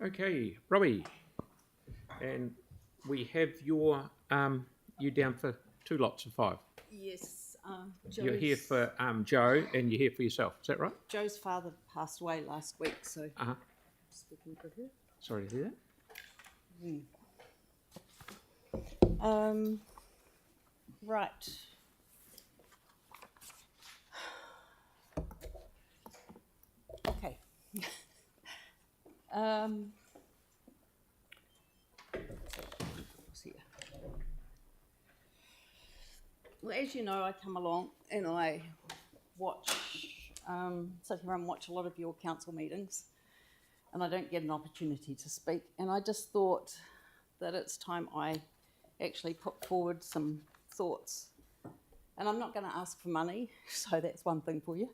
Okay, Robbie, and we have you down for 2 lots of 5. Yes, You're here for Jo, and you're here for yourself. Is that right? Jo's father passed away last week, so speaking for her. Sorry to hear that. Right. Okay. What's here? Well, as you know, I come along and I watch, sit here and watch a lot of your council meetings, and I don't get an opportunity to speak. And I just thought that it's time I actually put forward some thoughts. And I'm not going to ask for money, so that's one thing for you.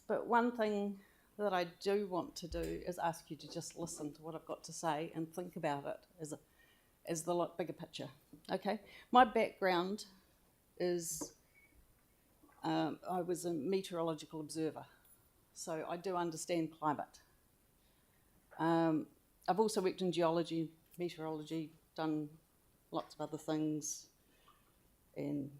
But one thing that I do want to do is ask you to just listen to what I've got to say and think about it as the lot bigger picture. Okay, my background is I was a meteorological observer, so I do understand climate. I've also worked in geology, meteorology, done lots of other things, and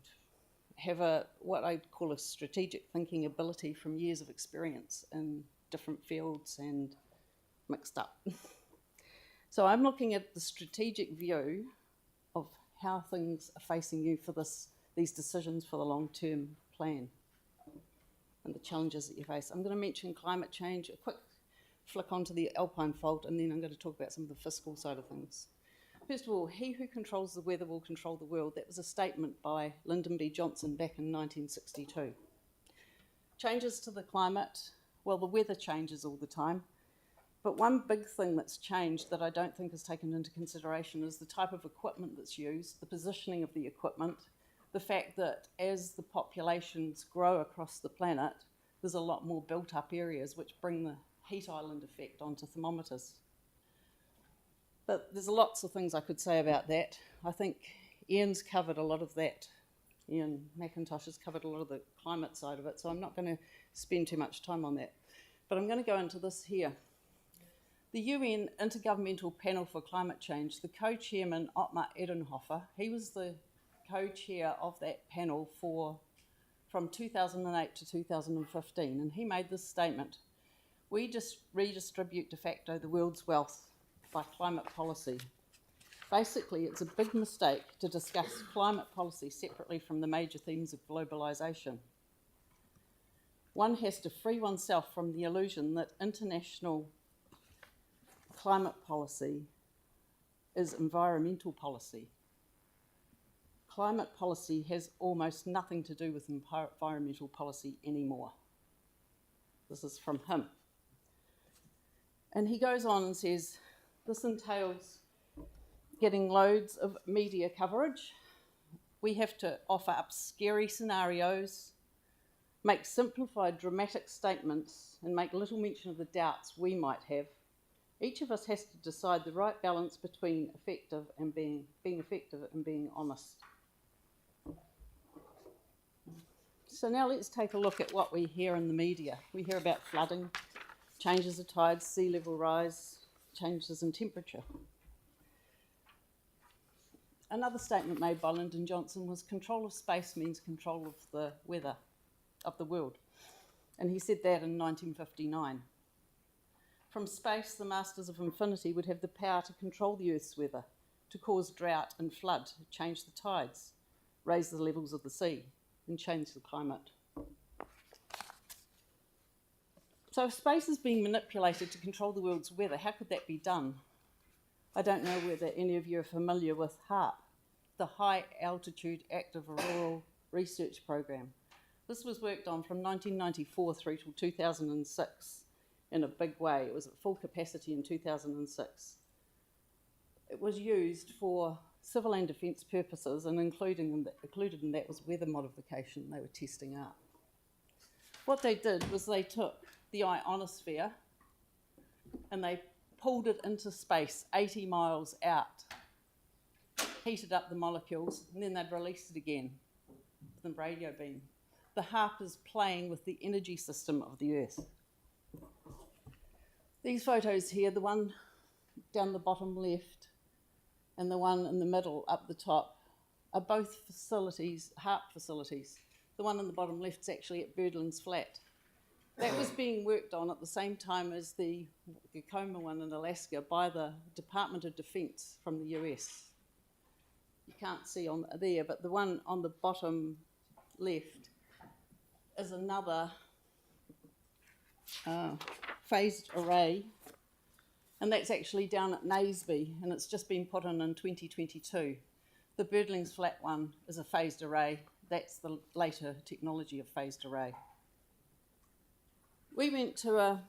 have what I call a strategic thinking ability from years of experience in different fields and mixed up. So I'm looking at the strategic view of how things are facing you for these decisions for the long-term plan and the challenges that you face. I'm going to mention climate change, a quick flick onto the Alpine Fault, and then I'm going to talk about some of the fiscal side of things. First of all, he who controls the weather will control the world. That was a statement by Lyndon B. Johnson back in 1962. Changes to the climate, well, the weather changes all the time, but one big thing that's changed that I don't think is taken into consideration is the type of equipment that's used, the positioning of the equipment, the fact that as the populations grow across the planet, there's a lot more built-up areas which bring the heat island effect onto thermometers. But there's lots of things I could say about that. I think Ian's covered a lot of that. Ian McIntosh has covered a lot of the climate side of it, so I'm not going to spend too much time on that. But I'm going to go into this here. The UN Intergovernmental Panel for Climate Change, the co-chairman, Ottmar Edenhofer, he was the co-chair of that panel from 2008 to 2015, and he made this statement: "We just redistribute de facto the world's wealth by climate policy. Basically, it's a big mistake to discuss climate policy separately from the major themes of globalisation. One has to free oneself from the illusion that international climate policy is environmental policy. Climate policy has almost nothing to do with environmental policy anymore." This is from him. And he goes on and says, this entails getting loads of media coverage. We have to offer up scary scenarios, make simplified dramatic statements, and make little mention of the doubts we might have. Each of us has to decide the right balance between effective and being effective and being honest. So now let's take a look at what we hear in the media. We hear about flooding, changes of tides, sea level rise, changes in temperature. Another statement made by Lyndon Johnson was control of space means control of the weather of the world. And he said that in 1959. From space, the masters of infinity would have the power to control the Earth's weather, to cause drought and flood, change the tides, raise the levels of the sea, and change the climate. So if space is being manipulated to control the world's weather, how could that be done? I don't know whether any of you are familiar with HAARP, the High Altitude Active Auroral Research Program. This was worked on from 1994 through till 2006 in a big way. It was at full capacity in 2006. It was used for civil and defence purposes, and included in that was weather modification they were testing out. What they did was they took the ionosphere and they pulled it into space 80 miles out, heated up the molecules, and then they'd release it again with a radio beam. The HAARP is playing with the energy system of the Earth. These photos here, the one down the bottom left and the one in the middle up the top, are both facilities, HARP facilities. The one in the bottom left is actually at Birdlands Flat. That was being worked on at the same time as the Gacoma one in Alaska by the Department of Defense from the US. You can't see on there, but the one on the bottom left is another phased array, and that's actually down at Naseby, and it's just been put in 2022. The Birdlings Flat one is a phased array. That's the later technology of phased array. We went to a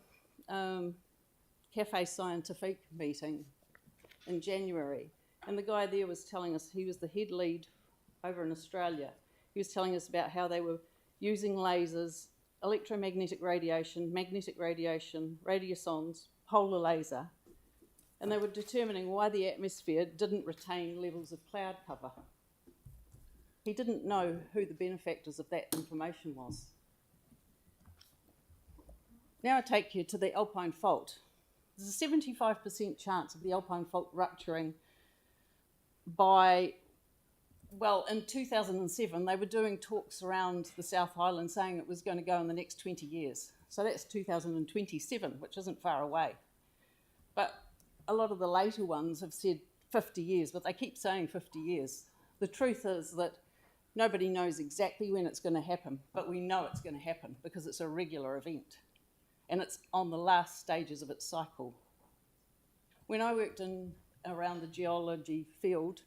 Cafe Scientifique meeting in January, and the guy there was telling us, he was the head lead over in Australia. He was telling us about how they were using lasers, electromagnetic radiation, magnetic radiation, radiosondes, polar laser, and they were determining why the atmosphere didn't retain levels of cloud cover. He didn't know who the benefactors of that information was. Now I take you to the Alpine Fault. There's a 75% chance of the Alpine Fault rupturing by, well, in 2007, they were doing talks around the South Island saying it was going to go in the next 20 years. So that's 2027, which isn't far away. But a lot of the later ones have said 50 years, but they keep saying 50 years. The truth is that nobody knows exactly when it's going to happen, but we know it's going to happen because it's a regular event, and it's on the last stages of its cycle. When I worked around the geology field,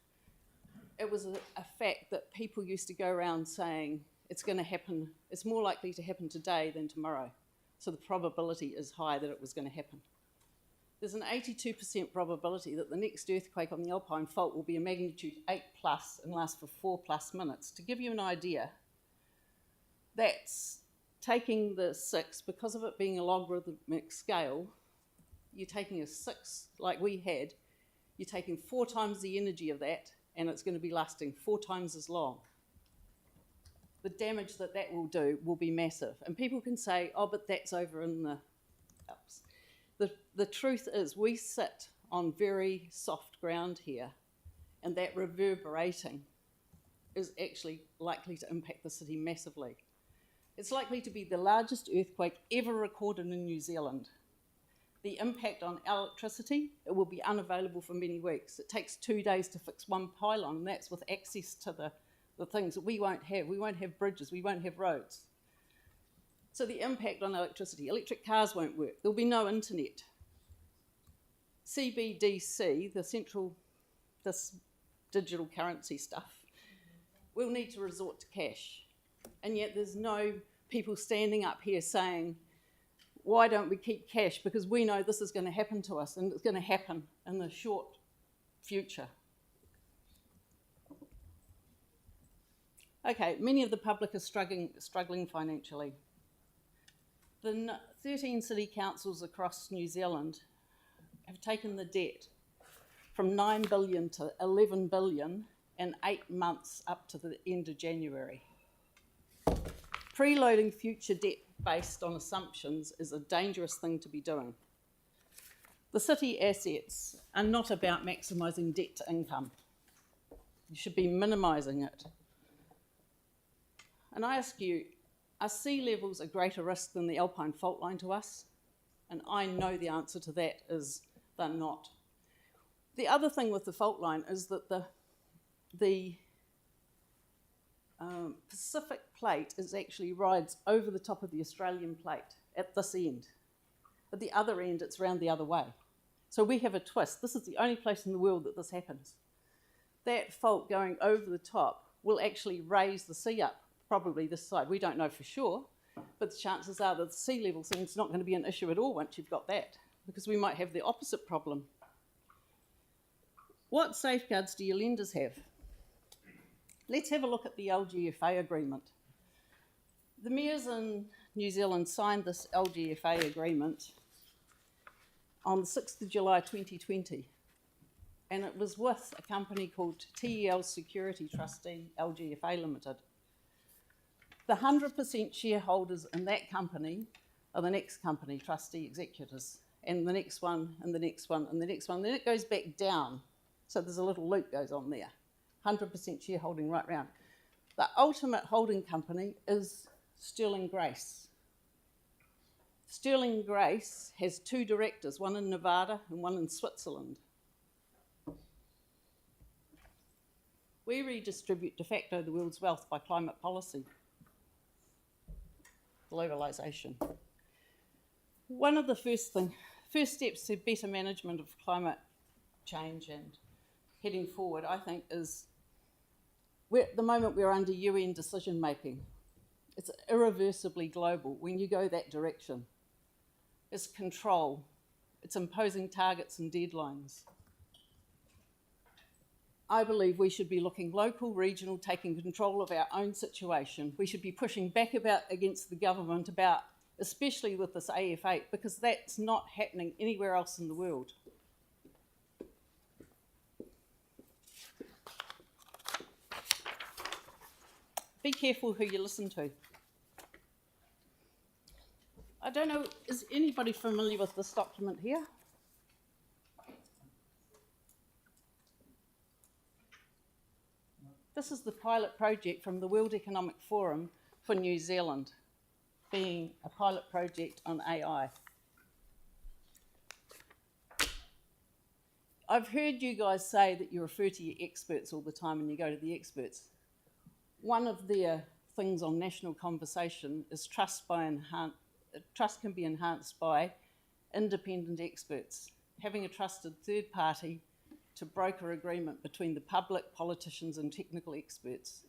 it was a fact that people used to go around saying it's going to happen, it's more likely to happen today than tomorrow. So the probability is high that it was going to happen. There's an 82% probability that the next earthquake on the Alpine Fault will be a magnitude 8+ and last for 4+ minutes. To give you an idea, that's taking the 6, because of it being a logarithmic scale, you're taking a 6 like we had, you're taking 4 times the energy of that, and it's going to be lasting 4 times as long. The damage that that will do will be massive. And people can say, oh, but that's over in the Alps. The truth is we sit on very soft ground here, and that reverberating is actually likely to impact the city massively. It's likely to be the largest earthquake ever recorded in New Zealand. The impact on electricity, it will be unavailable for many weeks. It takes 2 days to fix one pylon, and that's with access to the things that we won't have. We won't have bridges, we won't have roads. So the impact on electricity, electric cars won't work, there'll be no internet. CBDC, this digital currency stuff, we'll need to resort to cash. And yet there's no people standing up here saying, why don't we keep cash? Because we know this is going to happen to us, and it's going to happen in the short future. Okay, many of the public are struggling financially. The 13 city councils across New Zealand have taken the debt from 9 billion to 11 billion in 8 months up to the end of January. Preloading future debt based on assumptions is a dangerous thing to be doing. The city assets are not about maximising debt to income. You should be minimising it. And I ask you, are sea levels a greater risk than the Alpine fault line to us? And I know the answer to that is they're not. The other thing with the fault line is that the Pacific plate actually rides over the top of the Australian plate at this end. At the other end, it's round the other way. So we have a twist. This is the only place in the world that this happens. That fault going over the top will actually raise the sea up, probably this side. We don't know for sure, but the chances are that the sea level thing's not going to be an issue at all once you've got that, because we might have the opposite problem. What safeguards do your lenders have? Let's have a look at the LGFA agreement. The mayors in New Zealand signed this LGFA agreement on the 6th of July 2020, and it was with a company called TEL Security Trustee LGFA Limited. The 100% shareholders in that company are the next company, Trustee Executors, and the next one, and the next one, and the next one. Then it goes back down. So there's a little loop goes on there. 100% shareholding right round. The ultimate holding company is Sterling Grace. Sterling Grace has 2 directors, one in Nevada and one in Switzerland. We redistribute de facto the world's wealth by climate policy. Globalisation. One of the first steps to better management of climate change and heading forward, I think, is at the moment we're under UN decision making. It's irreversibly global when you go that direction. It's control. It's imposing targets and deadlines. I believe we should be looking local, regional, taking control of our own situation. We should be pushing back against the government especially with this AF8, because that's not happening anywhere else in the world. Be careful who you listen to. I don't know, is anybody familiar with this document here? This is the pilot project from the World Economic Forum for New Zealand, being a pilot project on AI. I've heard you guys say that you refer to your experts all the time and you go to the experts. One of their things on national conversation is trust can be enhanced by independent experts, having a trusted third party to broker agreement between the public, politicians and technical experts.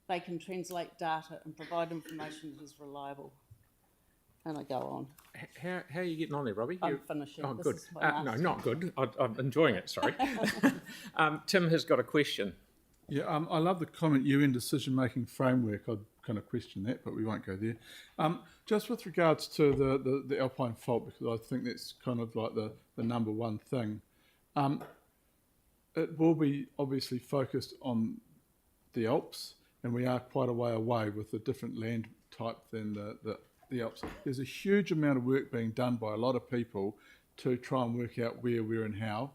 They can translate data and provide information that is reliable. And I go on. How are you getting on there, Robbie? I'm finishing. Oh, This good. is my No, last not good. I'm enjoying it, sorry. Tim has got a question. Yeah, I love the comment UN decision-making framework. I'd kind of question that, but we won't go there. Just with regards to the Alpine Fault, because I think that's kind of like the number one thing. It will be obviously focused on the Alps, and we are quite a way away with a different land type than the Alps. There's a huge amount of work being done by a lot of people to try and work out where and how.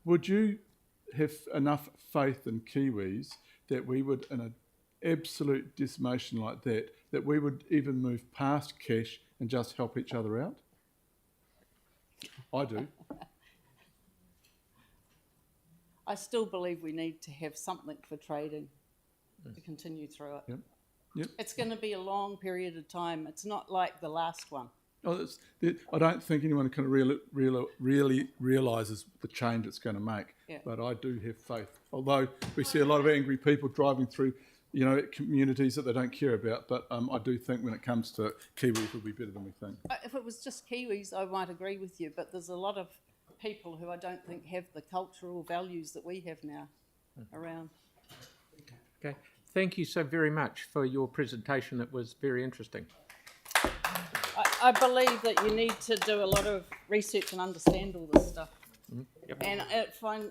Would you have enough faith in Kiwis that we would, in an absolute decimation like that we would even move past cash and just help each other out? I do. I still believe we need to have something for trading to continue through it. Yep. It's going to be a long period of time. It's not like the last one. Oh, I don't think anyone kind of really realises the change it's going to make. Yeah. But I do have faith. Although we see a lot of angry people driving through, communities that they don't care about. But I do think when it comes to it, Kiwis will be better than we think. If it was just Kiwis, I might agree with you. But there's a lot of people who I don't think have the cultural values that we have now around. Okay. Thank you so very much for your presentation. It was very interesting. I believe that you need to do a lot of research and understand all this stuff. Yep. And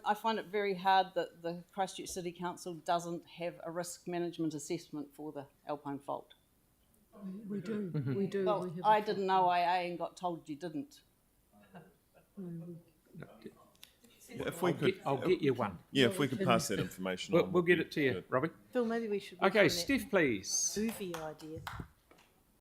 I find it very hard that the Christchurch City Council doesn't have a risk management assessment for the Alpine Fault. We do. We do. Well, We have I didn't know IA and got told you didn't. If we could, I'll get you one. yeah, if we could pass that information on. We'll get it to you, Robbie. Phil, maybe we should. Okay, work on that Steph, please. movie idea.